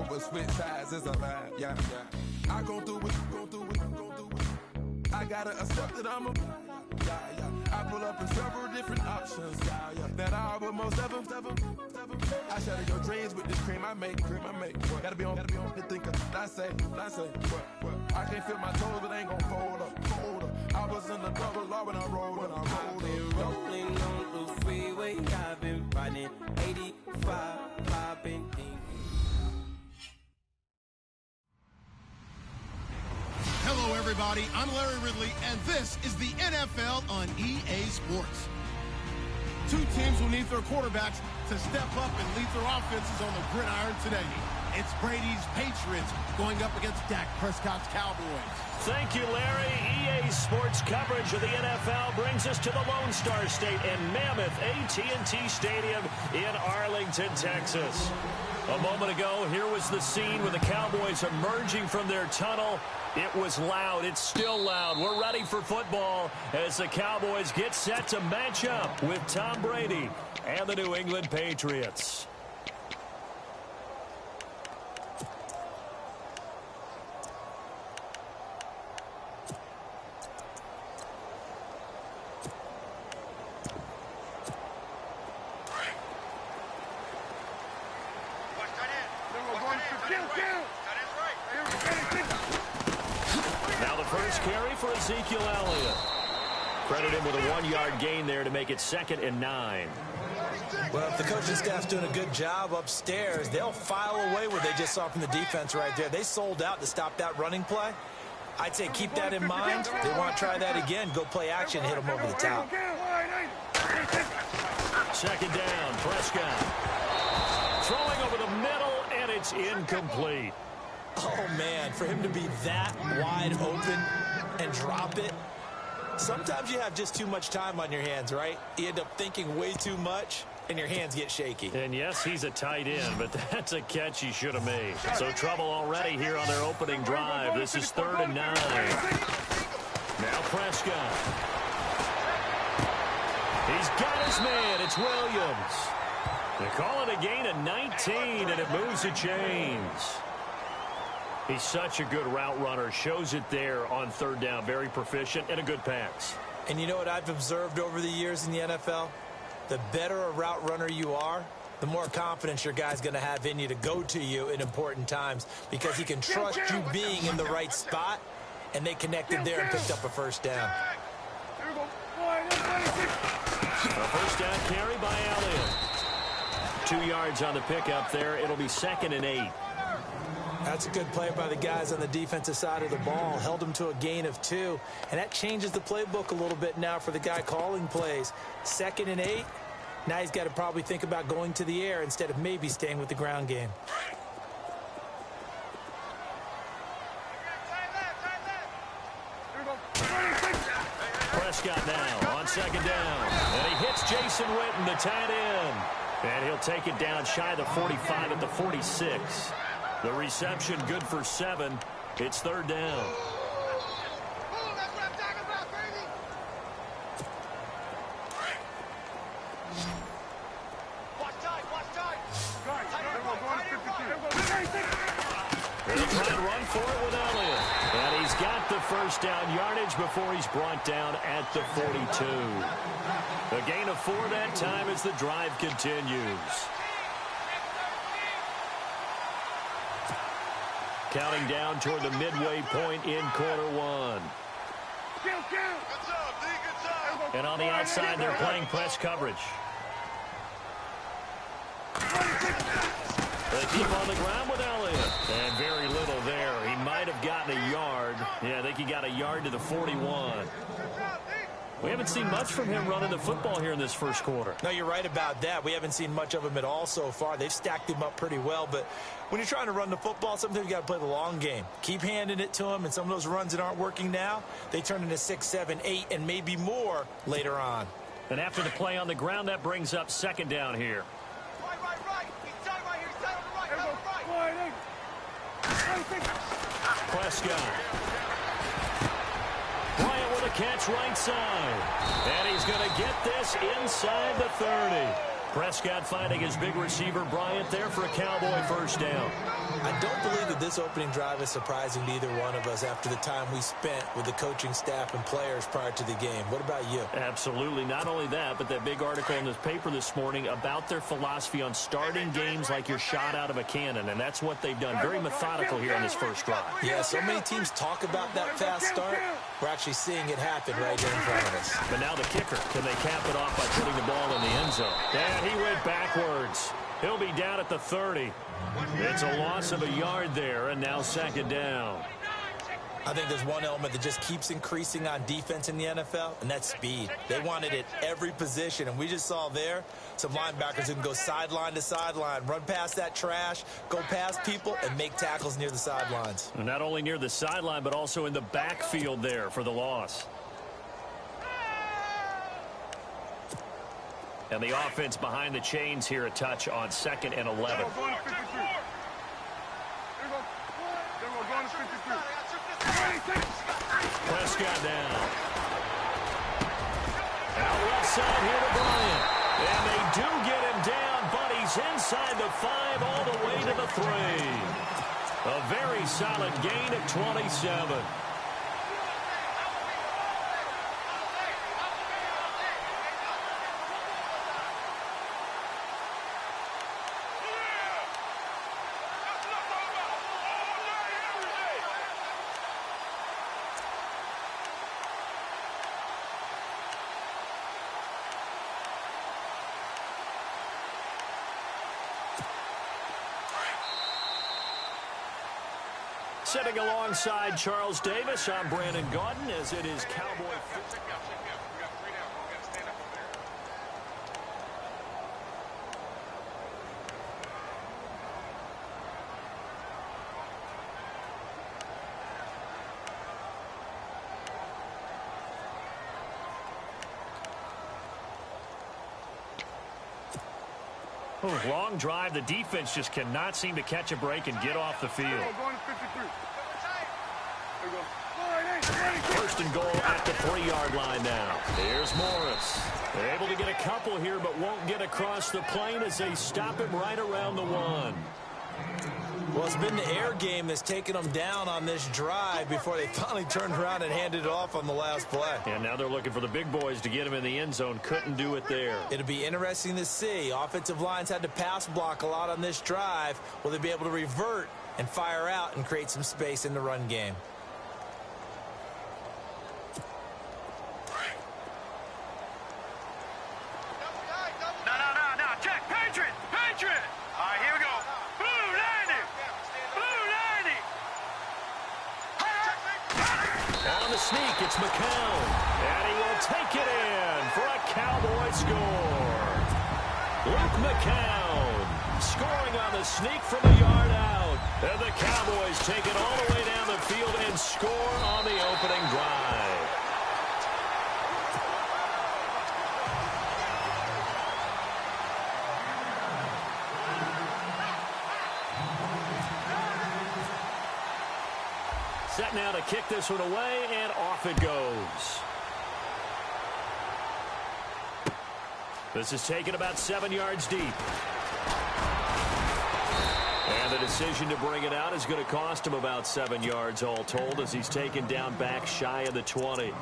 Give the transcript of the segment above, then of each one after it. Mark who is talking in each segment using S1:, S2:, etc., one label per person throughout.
S1: but switch sides is a vibe. Yeah, yeah. I gon' do it, gon' do it, gon' do it. I gotta accept that I'm a yeah. I pull up in several different options, yeah. That I will most ever. I shatter your dreams with this cream I make. Gotta be on the thinker. I say, what? I can't feel my toes, but ain't gon' fold up. I was in the double law when I rolled.
S2: I've been rolling on the freeway. I've been riding 85. I've been thinking.
S3: Hello, everybody. I'm Larry Ridley, and this is the NFL on EA Sports. Two teams will need their quarterbacks to step up and lead their offenses on the gridiron today. It's Brady's Patriots going up against Dak Prescott's Cowboys.
S4: Thank you, Larry. EA Sports coverage of the NFL brings us to the Lone Star State and Mammoth AT&T Stadium in Arlington, Texas. A moment ago, here was the scene with the Cowboys emerging from their tunnel. It was loud. It's still loud. We're ready for football as the Cowboys get set to match up with Tom Brady and the New England Patriots. Now the first carry for Ezekiel Elliott. Credit him with a 1-yard gain there to make it 2nd and 9.
S5: Well, if the coaching staff's doing a good job upstairs, they'll file away what they just saw from the defense right there. They sold out to stop that running play. I'd say keep that in mind. They want to try that again. Go play action, hit them over the top.
S4: 2nd down, Prescott. Throwing over the middle, and it's incomplete.
S5: Oh, man, for him to be that wide open and drop it. Sometimes you have just too much time on your hands, right? You end up thinking way too much, and your hands get shaky.
S4: And yes, he's a tight end, but that's a catch he should have made. So trouble already here on their opening drive. This is 3rd and 9. Now Prescott. He's got his man. It's Williams. They call it a gain of 19, and it moves the chains. He's such a good route runner. Shows it there on 3rd down. Very proficient and a good pass.
S5: And you know what I've observed over the years in the NFL? The better a route runner you are, the more confidence your guy's going to have in you to go to you in important times because he can trust you being in the right spot, and they connected there and picked up a 1st down.
S4: A 1st down carry by Elliott. 2 yards on the pickup there. It'll be 2nd and 8.
S5: That's a good play by the guys on the defensive side of the ball. Held them to a gain of 2. And that changes the playbook a little bit now for the guy calling plays. 2nd and 8. Now he's got to probably think about going to the air instead of maybe staying with the ground game.
S4: Prescott now on 2nd down. And he hits Jason Witten, the tight end. And he'll take it down shy of the 45 at the 46. The reception good for 7. It's 3rd down. They'll try and run for it with Elliott. And he's got the 1st down yardage before he's brought down at the 42. A gain of 4 that time as the drive continues. Counting down toward the midway point in quarter 1. And on the outside, they're playing press coverage. They keep on the ground with Elliott. And very little there. He might have gotten a yard. Yeah, I think he got a yard to the 41. We haven't seen much from him running the football here in this first quarter.
S5: No, you're right about that. We haven't seen much of him at all so far. They've stacked him up pretty well, but when you're trying to run the football, sometimes you got to play the long game. Keep handing it to him, and some of those runs that aren't working now, they turn into 6, 7, 8, and maybe more later on.
S4: And after the play on the ground, that brings up 2nd down here. Prescott. Bryant with a catch right side. And he's going to get this inside the 30. Prescott finding his big receiver, Bryant, there for a Cowboy first down.
S5: I don't believe that this opening drive is surprising to either one of us after the time we spent with the coaching staff and players prior to the game. What about you?
S4: Absolutely. Not only that, but that big article in the paper this morning about their philosophy on starting games like you're shot out of a cannon, and that's what they've done. Very methodical here in this first drive.
S5: Yeah, so many teams talk about that fast start. We're actually seeing it happen right here in front of us.
S4: But now the kicker. Can they cap it off by putting the ball in the end zone? And he went backwards. He'll be down at the 30. It's a loss of a yard there, and now second down.
S5: I think there's one element that just keeps increasing on defense in the NFL, and that's speed. They want it at every position, and we just saw there some linebackers who can go sideline to sideline, run past that trash, go past people, and make tackles near the sidelines.
S4: And not only near the sideline, but also in the backfield there for the loss. And the offense behind the chains here, a touch on 2nd and 11. Prescott down. Out left side here to Bryant. And they do get him down, but he's inside the 5 all the way to the 3. A very solid gain of 27. Sitting alongside Charles Davis, I'm Brandon Gaudin, as it is Cowboy. Long drive. The defense just cannot seem to catch a break and get off the field. First and goal at the 3-yard line now. Here's Morris. They're able to get a couple here, but won't get across the plane as they stop him right around the 1.
S5: Well, it's been the air game that's taken them down on this drive before they finally turned around and handed it off on the last play.
S4: And now they're looking for the big boys to get him in the end zone. Couldn't do it there.
S5: It'll be interesting to see. Offensive lines had to pass block a lot on this drive. Will they be able to revert and fire out and create some space in the run game?
S6: No. Check. Patriot. All right, here we go. Blue 90.
S4: On the sneak, it's McCown. And he will take it in for a Cowboy score. Luke McCown scoring on the sneak from a yard out. And the Cowboys take it all the way down the field and score on the opening drive. Set now to kick this one away, and off it goes. This is taken about 7 yards deep. And the decision to bring it out is going to cost him about 7 yards all told, as he's taken down back shy of the 20.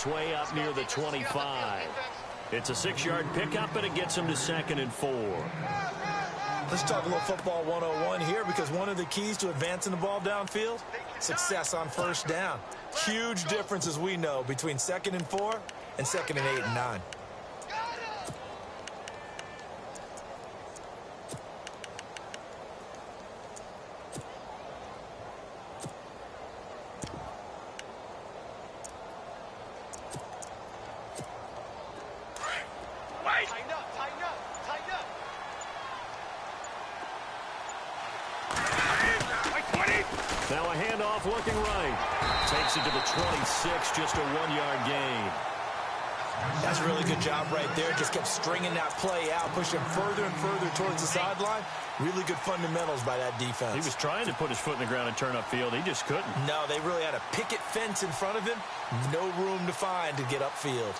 S4: Way up near the 25. It's a 6-yard pickup, and it gets him to 2nd and 4.
S5: Let's talk a little football 101 here, because one of the keys to advancing the ball downfield, success on first down. Huge difference, as we know, between 2nd and 4 and 2nd and 8 and 9.
S4: off looking right. Takes it to the 26, just a 1-yard gain.
S5: That's a really good job right there. Just kept stringing that play out, pushing further and further towards the sideline. Really good fundamentals by that defense.
S4: He was trying to put his foot in the ground and turn upfield. He just couldn't.
S5: No, they really had a picket fence in front of him. No room to find to get upfield.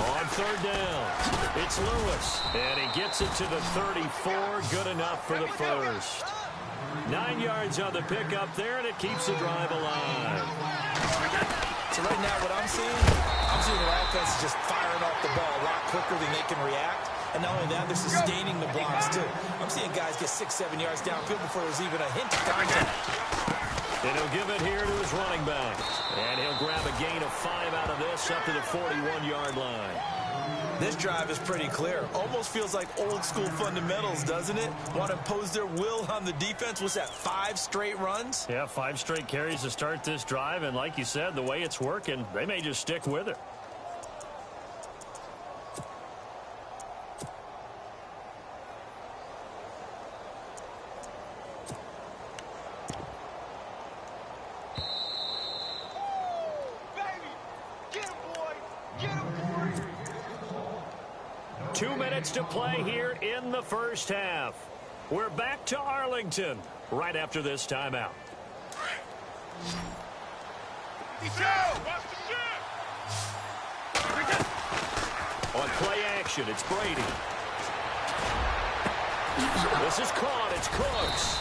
S4: On third down, it's Lewis, and he gets it to the 34. Good enough for the first. 9 yards on the pickup there, and it keeps the drive alive.
S5: So right now what I'm seeing their offense just firing off the ball a lot quicker than they can react. And not only that, they're sustaining the blocks, too. I'm seeing guys get 6-7 yards downfield before there's even a hint of contact.
S4: And he'll give it here to his running back. And he'll grab a gain of 5 out of this up to the 41-yard line.
S5: This drive is pretty clear. Almost feels like old-school fundamentals, doesn't it? Want to impose their will on the defense. What's that, 5 straight runs?
S4: Yeah, 5 straight carries to start this drive. And like you said, the way it's working, they may just stick with it. To play here in the first half. We're back to Arlington right after this timeout. On play action, it's Brady. This is caught. It's Cooks.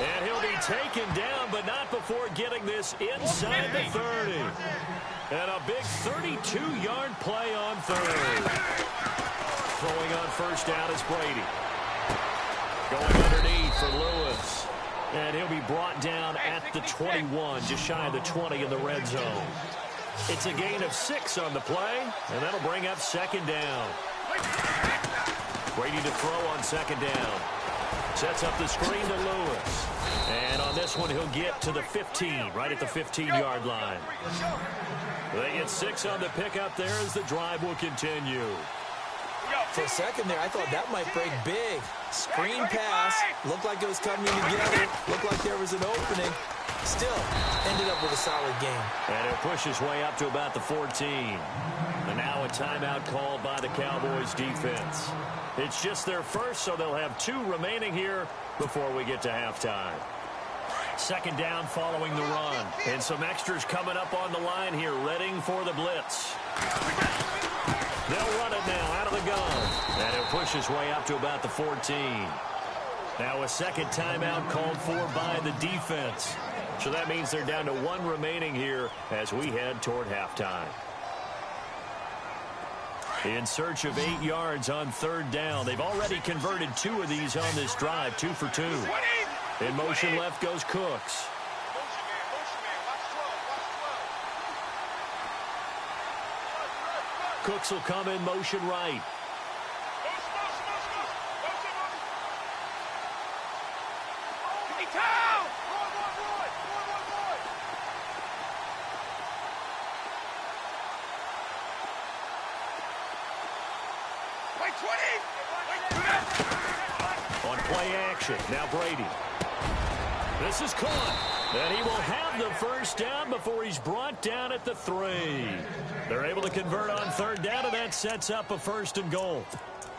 S4: And he'll be taken down, but not before getting this inside the 30. And a big 32-yard play on third. Throwing on first down is Brady. Going underneath for Lewis. And he'll be brought down at the 21, just shy of the 20 in the red zone. It's a gain of 6 on the play, and that'll bring up second down. Brady to throw on second down. Sets up the screen to Lewis. And on this one, he'll get to the 15, right at the 15-yard line. They get 6 on the pickup there as the drive will continue.
S5: For a second there, I thought that might break big. Screen pass. Looked like it was coming together. Looked like there was an opening. Still, ended up with a solid game.
S4: And it pushes way up to about the 14. And now a timeout called by the Cowboys defense. It's just their first, so they'll have 2 remaining here before we get to halftime. Second down following the run. And some extras coming up on the line here, readying for the blitz. They'll run it now out of the gun. And he'll push his way up to about the 14. Now a second timeout called for by the defense. So that means they're down to 1 remaining here as we head toward halftime. In search of 8 yards on third down. They've already converted 2 of these on this drive, 2 for 2. In motion left goes Cooks. Cooks will come in motion right. On play action, now Brady. This is caught. And he will have the first down before he's brought down at the 3. They're able to convert on third down, and that sets up a 1st and goal.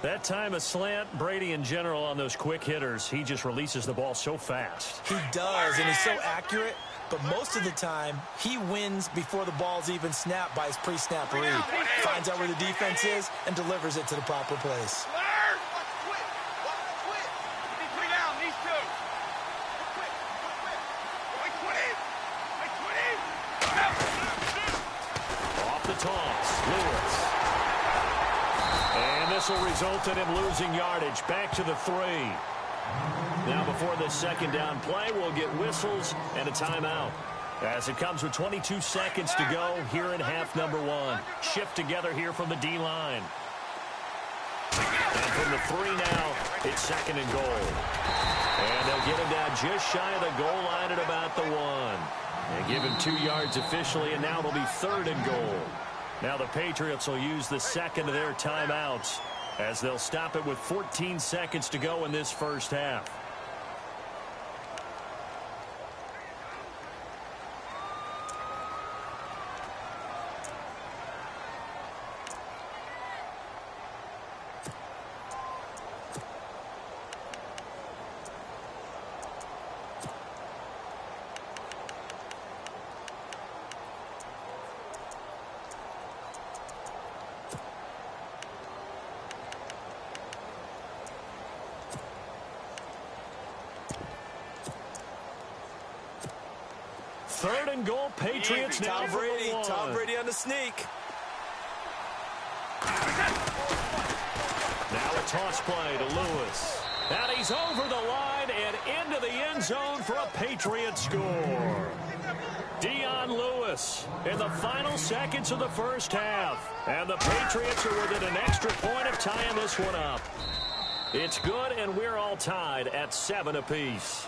S4: That time a slant. Brady in general on those quick hitters, he just releases the ball so fast.
S5: He does, and he's so accurate. But most of the time, he wins before the ball's even snapped by his pre-snap read. Finds out where the defense is and delivers it to the proper place.
S4: This will result in him losing yardage. Back to the 3. Now before the second down play, we'll get whistles and a timeout. As it comes with 22 seconds to go here in half number 1. Shift together here from the D-line. And from the 3 now, it's 2nd and goal. And they'll get him down just shy of the goal line at about the 1. And give him 2 yards officially, and now it'll be 3rd and goal. Now the Patriots will use the second of their timeouts as they'll stop it with 14 seconds to go in this first half. Third and goal, Patriots now.
S5: Tom Brady on the sneak.
S4: Now a toss play to Lewis. And he's over the line and into the end zone for a Patriot score. Dion Lewis in the final seconds of the first half. And the Patriots are within an extra point of tying this one up. It's good, and we're all tied at 7 apiece.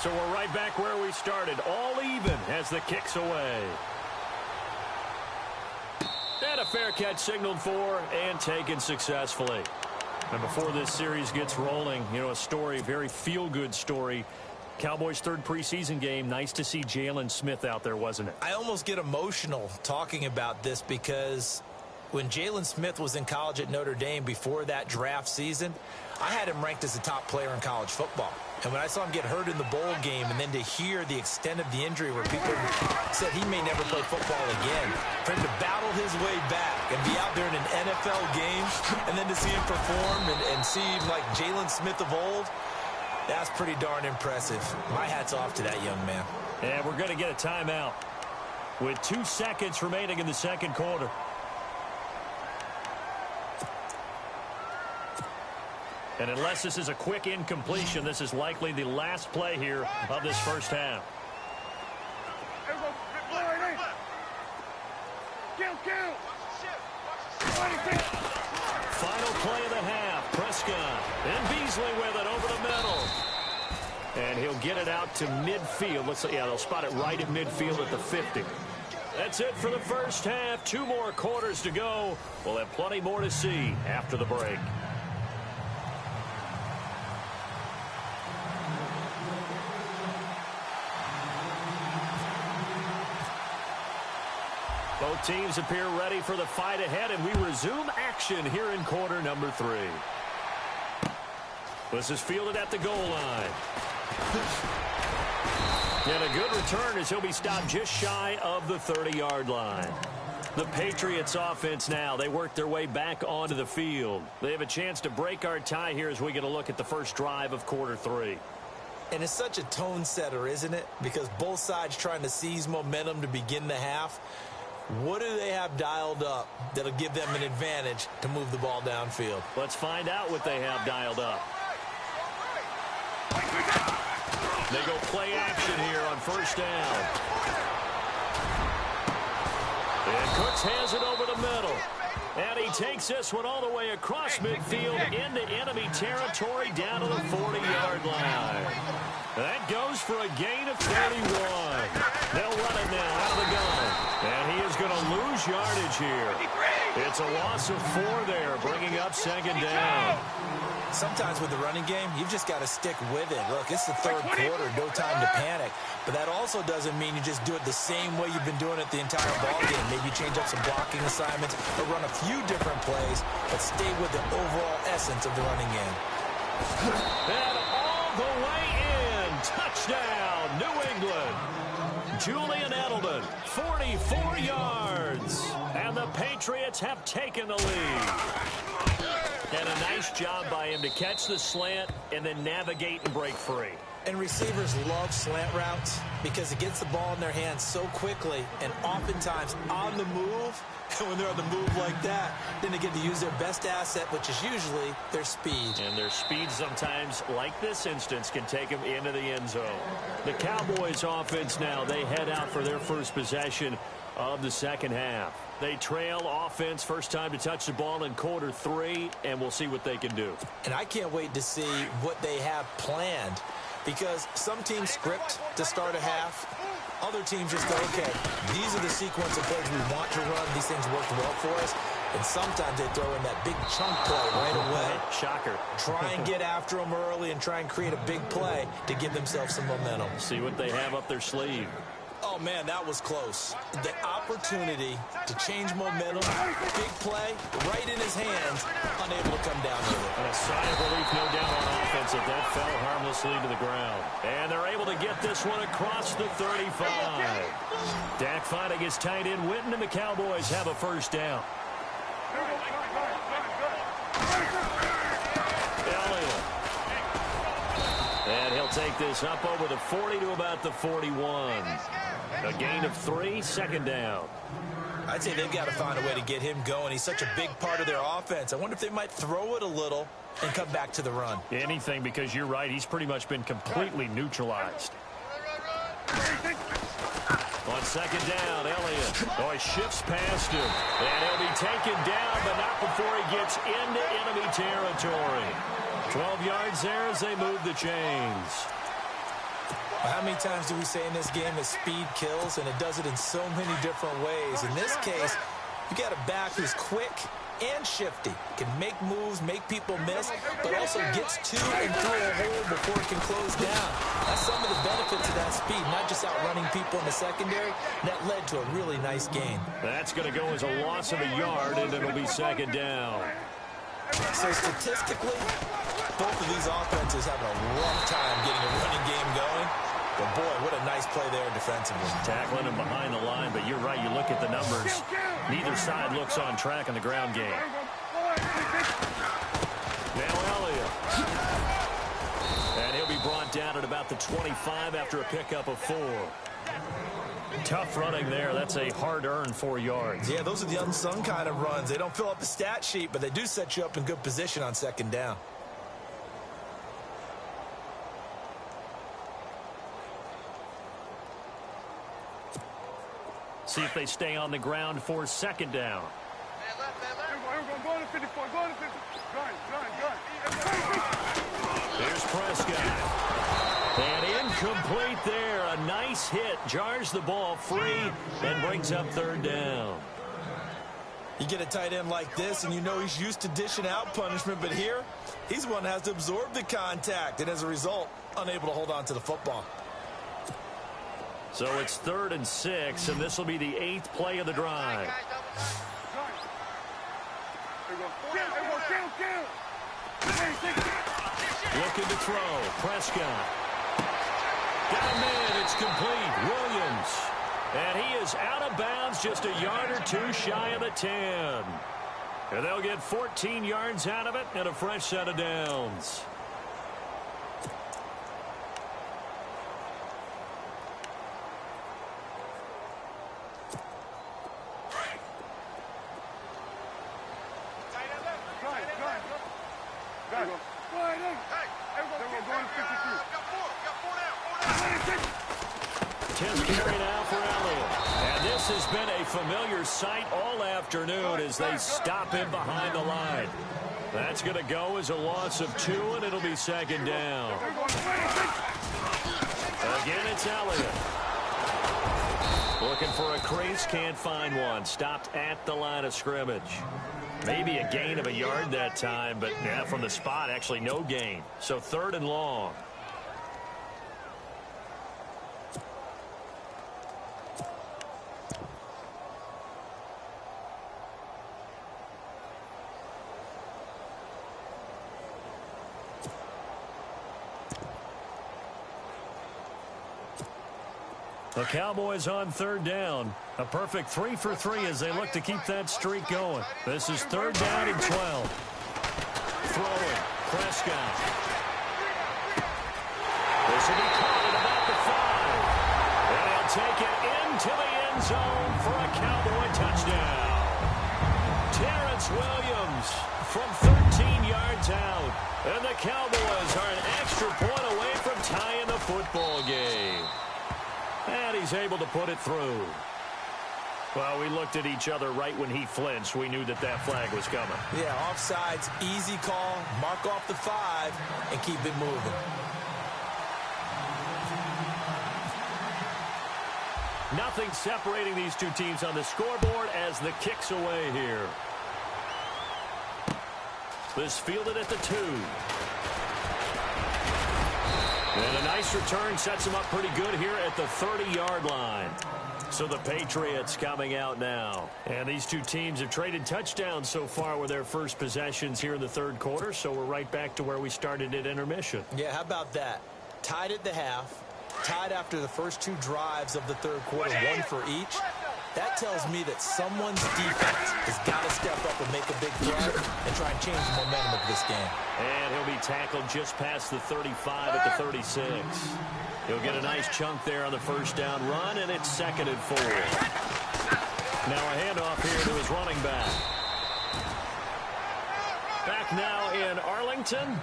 S4: So we're right back where we started, all even as the kick's away. And a fair catch signaled for and taken successfully. And before this series gets rolling, you know, a story, very feel-good story. Cowboys' third preseason game. Nice to see Jalen Smith out there, wasn't it?
S5: I almost get emotional talking about this because when Jalen Smith was in college at Notre Dame before that draft season, I had him ranked as a top player in college football. And when I saw him get hurt in the bowl game and then to hear the extent of the injury where people said he may never play football again, for him to battle his way back and be out there in an NFL game and then to see him perform and see him like Jalen Smith of old, that's pretty darn impressive. My hat's off to that young man.
S4: And we're going to get a timeout with 2 seconds remaining in the second quarter. And unless this is a quick incompletion, this is likely the last play here of this first half. Final play of the half. Prescott and Beasley with it over the middle. And he'll get it out to midfield. They'll spot it right at midfield at the 50. That's it for the first half. 2 more quarters to go. We'll have plenty more to see after the break. Both teams appear ready for the fight ahead, and we resume action here in quarter number 3. This is fielded at the goal line. And a good return as he'll be stopped just shy of the 30-yard line. The Patriots offense now, they work their way back onto the field. They have a chance to break our tie here as we get a look at the first drive of quarter 3.
S5: And it's such a tone setter, isn't it? Because both sides trying to seize momentum to begin the half. What do they have dialed up that'll give them an advantage to move the ball downfield?
S4: Let's find out what they have dialed up. They go play action here on first down. And Cooks has it over the middle. And he takes this one all the way across midfield into enemy territory down to the 40-yard line. That goes for a gain of 31. They'll run it now out of the gun. And he is going to lose yardage here. It's a loss of 4 there, bringing up second down.
S5: Sometimes with the running game, you've just got to stick with it. Look, it's the third quarter, no time to panic. But that also doesn't mean you just do it the same way you've been doing it the entire ball game. Maybe change up some blocking assignments or run a few different plays, but stay with the overall essence of the running game.
S4: And all the way in. Touchdown, New England. Julian Edelman, 44 yards. And the Patriots have taken the lead. And a nice job by him to catch the slant and then navigate and break free.
S5: And receivers love slant routes because it gets the ball in their hands so quickly and oftentimes on the move. And when they're on the move like that, then they get to use their best asset, which is usually their speed.
S4: And their speed sometimes, like this instance, can take them into the end zone. The Cowboys offense now, they head out for their first possession of the second half. They trail offense, first time to touch the ball in quarter 3, and we'll see what they can do.
S5: And I can't wait to see what they have planned, because some teams script to start a half. Other teams just go, okay, these are the sequence of plays we want to run. These things worked well for us. And sometimes they throw in that big chunk play right away.
S4: Shocker.
S5: Try and get after them early and try and create a big play to give themselves some momentum.
S4: See what they have up their sleeve.
S5: Oh, man, that was close. The opportunity to change momentum, big play, right in his hands, unable to come down with it.
S4: And a sigh of relief, no doubt, on offense that that fell harmlessly to the ground. And they're able to get this one across the 35. Dak fighting his tight end Witten, and the Cowboys have a first down. Elliott. And he'll take this up over the 40 to about the 41. A gain of 3, second down.
S5: I'd say they've got to find a way to get him going. He's such a big part of their offense. I wonder if they might throw it a little and come back to the run.
S4: Anything, because you're right. He's pretty much been completely neutralized. On second down, Elliott. Oh, he shifts past him. And he'll be taken down, but not before he gets into enemy territory. 12 yards there as they move the chains.
S5: How many times do we say in this game that speed kills, and it does it in so many different ways? In this case, you got a back who's quick and shifty, can make moves, make people miss, but also gets to and through a hole before it can close down. That's some of the benefits of that speed, not just outrunning people in the secondary. That led to a really nice gain.
S4: That's going to go as a loss of a yard, and it'll be second down.
S5: So statistically, both of these offenses have a rough time getting a running game going. But, boy, what a nice play there defensively.
S4: Tackling him behind the line, but you're right. You look at the numbers. Neither side looks on track in the ground game. Now Elliott. And he'll be brought down at about the 25 after a pickup of 4. Tough running there. That's a hard-earned 4 yards.
S5: Yeah, those are the unsung kind of runs. They don't fill up the stat sheet, but they do set you up in good position on second down.
S4: See if they stay on the ground for second down. Here's Prescott. And incomplete there. A nice hit. Jars the ball free and brings up third down.
S5: You get a tight end like this, and you know he's used to dishing out punishment, but here, he's the one that has to absorb the contact, and as a result, unable to hold on to the football.
S4: So it's 3rd and 6, and this will be the 8th play of the drive. Looking to throw. Prescott. Down mid, it's complete. Williams. And he is out of bounds, just a yard or 2 shy of the 10. And they'll get 14 yards out of it and a fresh set of downs. Familiar sight all afternoon as they stop him behind the line. That's going to go as a loss of 2, and it'll be second down. Again, it's Elliott. Looking for a crease, can't find one. Stopped at the line of scrimmage. Maybe a gain of a yard that time, but yeah, from the spot, actually no gain. So 3rd and long. The Cowboys on 3rd down. A perfect 3 for 3 as they look to keep that streak going. This is 3rd down and 12. Throwing. Prescott. This will be caught at about the 5. And he'll take it into the end zone for a Cowboy touchdown. Terrence Williams from 13 yards out. And the Cowboys are an extra point away from tying the football game. And he's able to put it through. Well, we looked at each other right when he flinched. We knew that flag was coming.
S5: Yeah, offsides, easy call. Mark off the 5 and keep it moving.
S4: Nothing separating these two teams on the scoreboard as the kick's away here. This fielded at the 2. And a nice return sets him up pretty good here at the 30-yard line. So the Patriots coming out now. And these two teams have traded touchdowns so far with their first possessions here in the third quarter. So we're right back to where we started at intermission.
S5: Yeah, how about that? Tied at the half. Tied after the first 2 drives of the third quarter, 1 for each. That tells me that someone's defense has got to step up and make a big play and try and change the momentum of this game.
S4: And he'll be tackled just past the 35 at the 36. He'll get a nice chunk there on the first down run, and it's 2nd and 4. Now a handoff here to his running back. Back now in Arlington.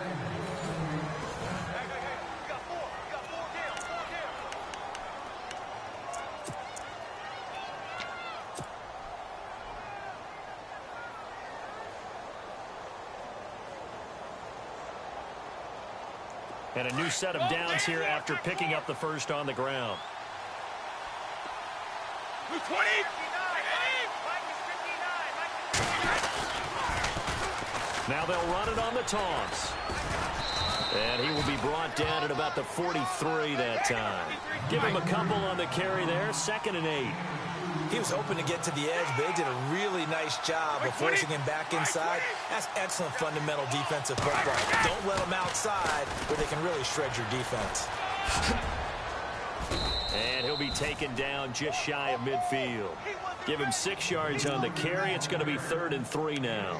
S4: And a new set of downs here after picking up the first on the ground.
S6: 20.
S4: Now they'll run it on the taunts. And he will be brought down at about the 43 that time. Give him a couple on the carry there. 2nd and 8.
S5: He was hoping to get to the edge, but they did a really nice job of forcing him back inside. That's excellent fundamental defensive football. Don't let them outside where they can really shred your defense.
S4: And he'll be taken down just shy of midfield. Give him 6 yards on the carry. It's going to be 3rd and 3 now.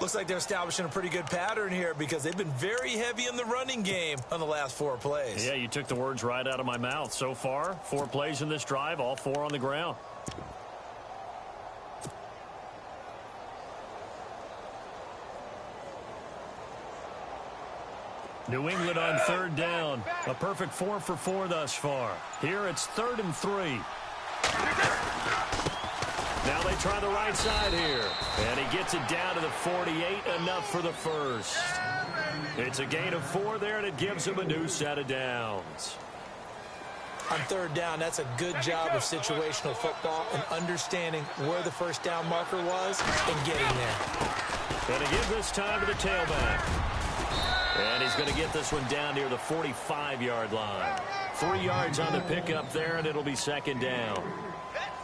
S5: Looks like they're establishing a pretty good pattern here because they've been very heavy in the running game on the last 4 plays.
S4: Yeah, you took the words right out of my mouth. So far, 4 plays in this drive, all 4 on the ground. New England on 3rd down. A perfect 4 for 4 thus far. Here it's 3rd and 3. Now they try the right side here. And he gets it down to the 48. Enough for the first. It's a gain of 4 there, and it gives him a new set of downs.
S5: On 3rd down, that's a good job of situational football and understanding where the first down marker was and getting there.
S4: Going to give this time to the tailback. And he's going to get this one down near the 45-yard line. 3 yards on the pickup there, and it'll be 2nd down.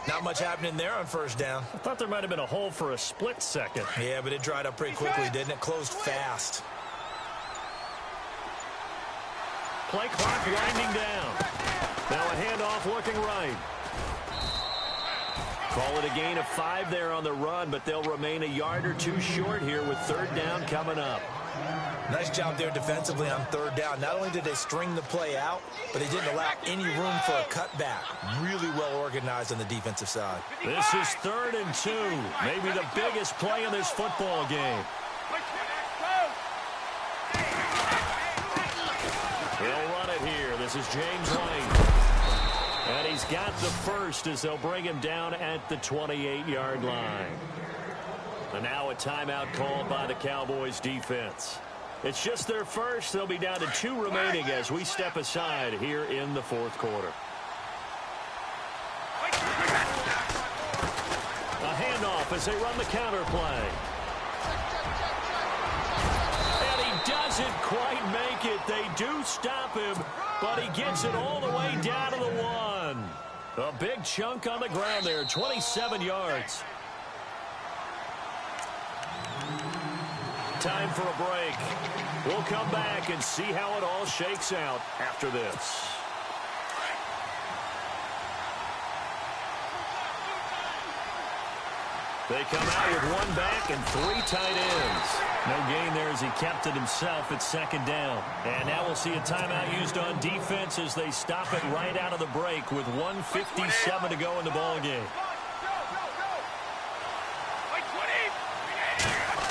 S5: Not much happening there on 1st down.
S4: I thought there might have been a hole for a split second.
S5: Yeah, but it dried up pretty quickly, didn't it? Closed fast.
S4: Play clock winding down. Now a handoff looking right. Call it a gain of 5 there on the run, but they'll remain a yard or 2 short here with 3rd down coming up.
S5: Nice job there defensively on 3rd down. Not only did they string the play out, but they didn't allow any room for a cutback. Really well organized on the defensive side.
S4: This is 3rd and 2. Maybe the biggest play in this football game. They'll run it here. This is James White. And he's got the first as they'll bring him down at the 28-yard line. And now a timeout called by the Cowboys defense. It's just their first. They'll be down to 2 remaining as we step aside here in the 4th quarter. A handoff as they run the counter play. And he doesn't quite make it. They do stop him, but he gets it all the way down to the 1. A big chunk on the ground there, 27 yards. Time for a break. We'll come back and see how it all shakes out after this. They come out with 1 back and 3 tight ends. No gain there as he kept it himself at 2nd down. And now we'll see a timeout used on defense as they stop it right out of the break with 1:57 to go in the ball game.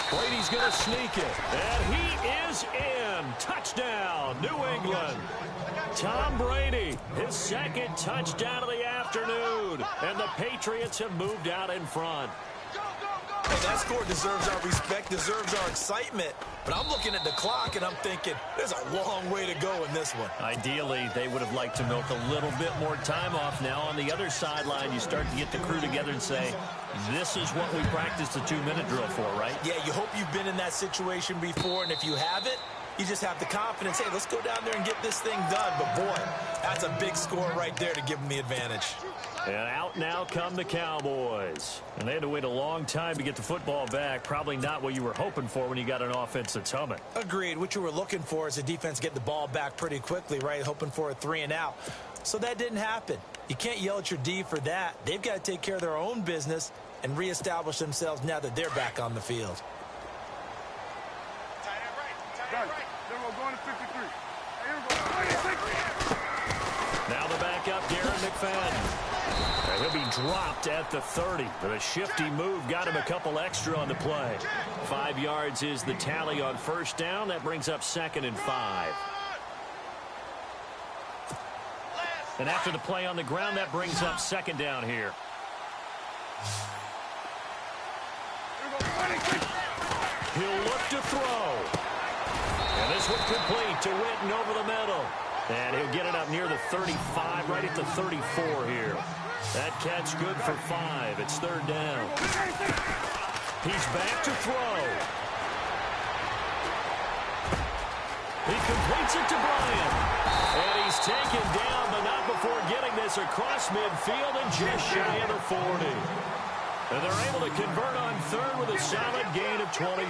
S4: Brady's going to sneak it. And he is in. Touchdown, New England. Tom Brady, his second touchdown of the afternoon, and the Patriots have moved out in front.
S5: Hey, that score deserves our respect, deserves our excitement. But I'm looking at the clock, and I'm thinking there's a long way to go in this one.
S4: Ideally, they would have liked to milk a little bit more time off. Now, on the other sideline, you start to get the crew together and say, this is what we practiced the 2-minute drill for, right?
S5: Yeah, you hope you've been in that situation before, and if you haven't, you just have the confidence, hey, let's go down there and get this thing done. But, boy, that's a big score right there to give them the advantage.
S4: And out now come the Cowboys. And they had to wait a long time to get the football back. Probably not what you were hoping for when you got an offense that's humming.
S5: Agreed. What you were looking for is the defense get the ball back pretty quickly, right? Hoping for a 3-and-out. So that didn't happen. You can't yell at your D for that. They've got to take care of their own business and reestablish themselves now that they're back on the field.
S4: Now the backup, Darren McFadden. And he'll be dropped at the 30. But a shifty move got him a couple extra on the play. 5 yards is the tally on first down. That brings up 2nd and 5. And after the play on the ground, that brings up 2nd down here. He'll look to throw. And this one complete to Witten over the middle. And he'll get it up near the 35, right at the 34 here. That catch good for 5. It's 3rd down. He's back to throw. He completes it to Bryant. And he's taken down, but not before getting this across midfield and just shy of the 40. And they're able to convert on 3rd with a solid gain of 23.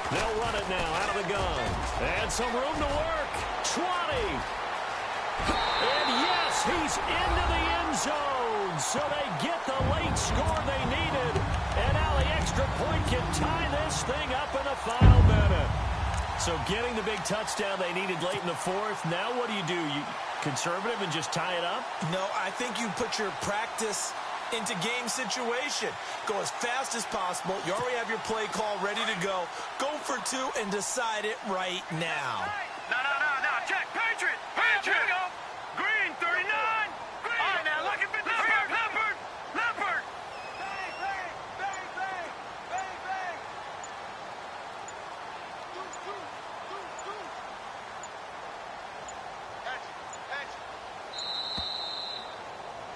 S4: They'll run it now out of the gun. And some room to work. 20. And yes, he's into the end zone. So they get the late score they needed. And now the extra point can tie this thing up in the final minute. So getting the big touchdown they needed late in the 4th. Now what do? You conservative and just tie it up?
S5: No, I think you put your practice into game situation. Go as fast as possible. You already have your play call ready to go. Go for 2 and decide it right now.
S6: No. Check. Patriot. Here we go. Green, 39. Green. All right, now look at this. Leopard. Bang.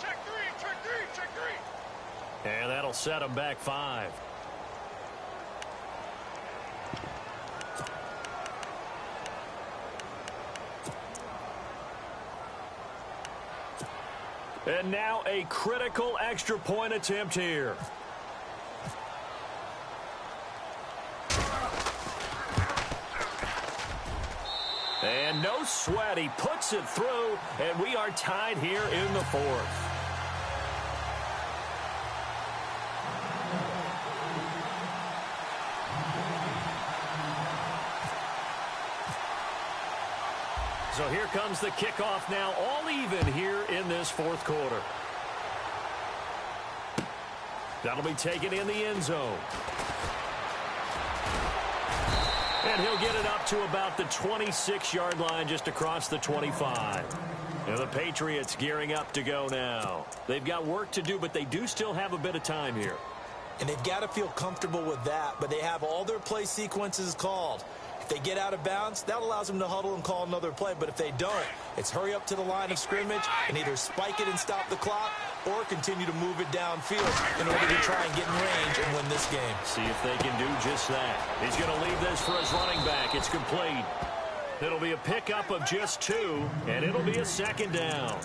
S6: Check three.
S4: And that'll set him back 5. And now a critical extra point attempt here. And no sweat. He puts it through, and we are tied here in the 4th. So here comes the kickoff now, all even here in this 4th quarter. That'll be taken in the end zone. And he'll get it up to about the 26-yard line, just across the 25. And the Patriots gearing up to go now. They've got work to do, but they do still have a bit of time here.
S5: And they've got to feel comfortable with that, but they have all their play sequences called. If they get out of bounds, that allows them to huddle and call another play. But if they don't, it's hurry up to the line of scrimmage and either spike it and stop the clock or continue to move it downfield in order to try and get in range and win this game.
S4: See if they can do just that. He's going to leave this for his running back. It's complete. It'll be a pickup of just 2, and it'll be a 2nd down.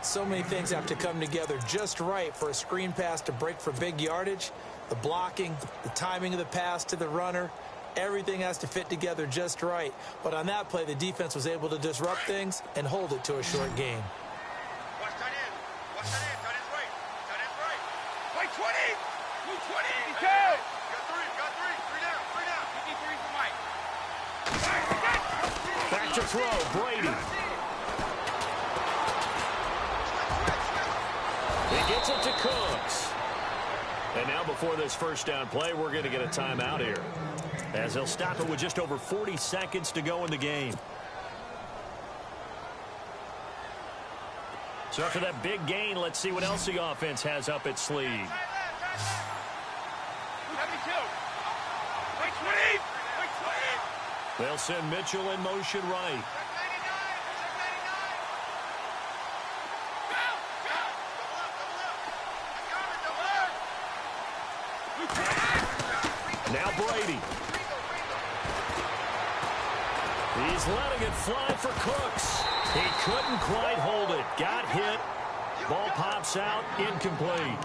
S5: So many things have to come together just right for a screen pass to break for big yardage. The blocking, the timing of the pass to the runner, everything has to fit together just right. But on that play, the defense was able to disrupt things and hold it to a short game.
S6: Watch tight end. Tight end's right. Wait, 20. 20. Hey. Got three. 3 down. 53 for Mike.
S4: Back to throw, Brady. He gets it to Cooks. And now before this first down play, we're going to get a timeout here, as they'll stop it with just over 40 seconds to go in the game. So after that big gain, let's see what else the offense has up its sleeve.
S6: 72. Wait, 20. Wait, 20.
S4: They'll send Mitchell in motion right. Now Brady. He's letting it fly for Cooks. He couldn't quite hold it. Got hit. Ball pops out. Incomplete.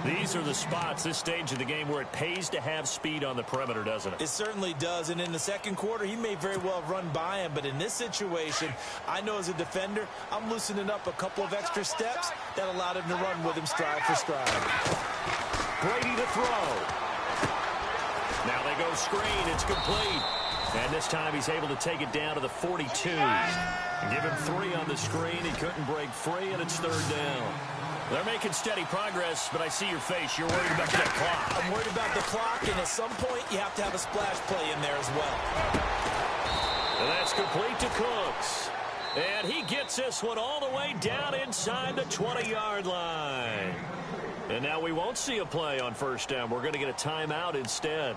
S4: These are the spots, this stage of the game, where it pays to have speed on the perimeter, doesn't it?
S5: It certainly does. And in the second quarter, he may very well run by him. But in this situation, I know as a defender, I'm loosening up a couple of extra steps that allowed him to run with him stride for stride.
S4: Brady to throw. Now they go screen. It's complete. And this time he's able to take it down to the 42. Give him 3 on the screen. He couldn't break free, and it's 3rd down. They're making steady progress, but I see your face. You're worried about that clock.
S5: I'm worried about the clock, and at some point you have to have a splash play in there as well.
S4: And that's complete to Cooks. And he gets this one all the way down inside the 20-yard line. And now we won't see a play on 1st down. We're going to get a timeout instead,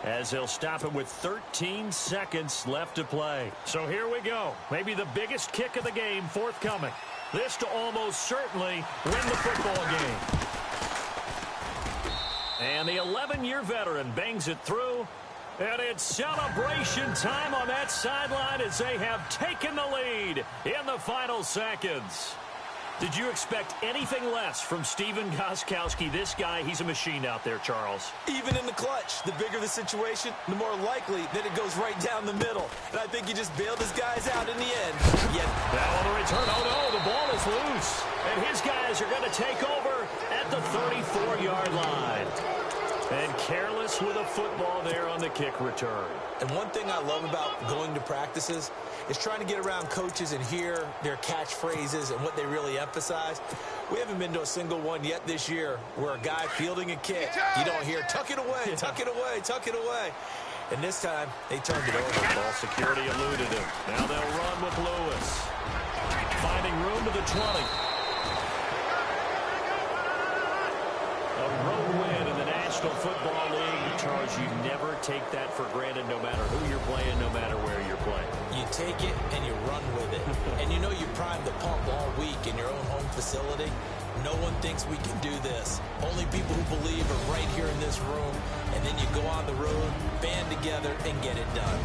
S4: as they'll stop it with 13 seconds left to play. So here we go. Maybe the biggest kick of the game forthcoming. This to almost certainly win the football game. And the 11-year veteran bangs it through. And it's celebration time on that sideline as they have taken the lead in the final seconds. Did you expect anything less from Stephen Gostkowski? This guy, he's a machine out there, Charles.
S5: Even in the clutch, the bigger the situation, the more likely that it goes right down the middle. And I think he just bailed his guys out in the end. Yet,
S4: now on the return, oh no, the ball is loose. And his guys are going to take over at the 34-yard line. And careless with a football there on the kick return.
S5: And one thing I love about going to practices is trying to get around coaches and hear their catchphrases and what they really emphasize. We haven't been to a single one yet this year where a guy fielding a kick, you don't hear, tuck it away, tuck it away, tuck it away. And this time, they turned it over.
S4: Ball security eluded him. Now they'll run with Lewis. Finding room to the 20. A road win in the National Football League. Charles, you never take that for granted no matter who you're playing, no matter where you're playing.
S5: You take it and you run with it. And you know you primed the pump all week in your own home facility. No one thinks we can do this. Only people who believe are right here in this room. And then you go on the road, band together, and get it done.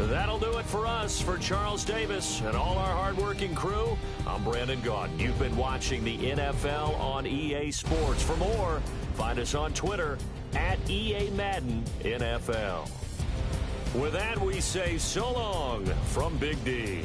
S4: That'll do it for us. For Charles Davis and all our hardworking crew, I'm Brandon Gaudin. You've been watching the NFL on EA Sports. For more, find us on Twitter at EA Madden NFL. With that, we say so long from Big D.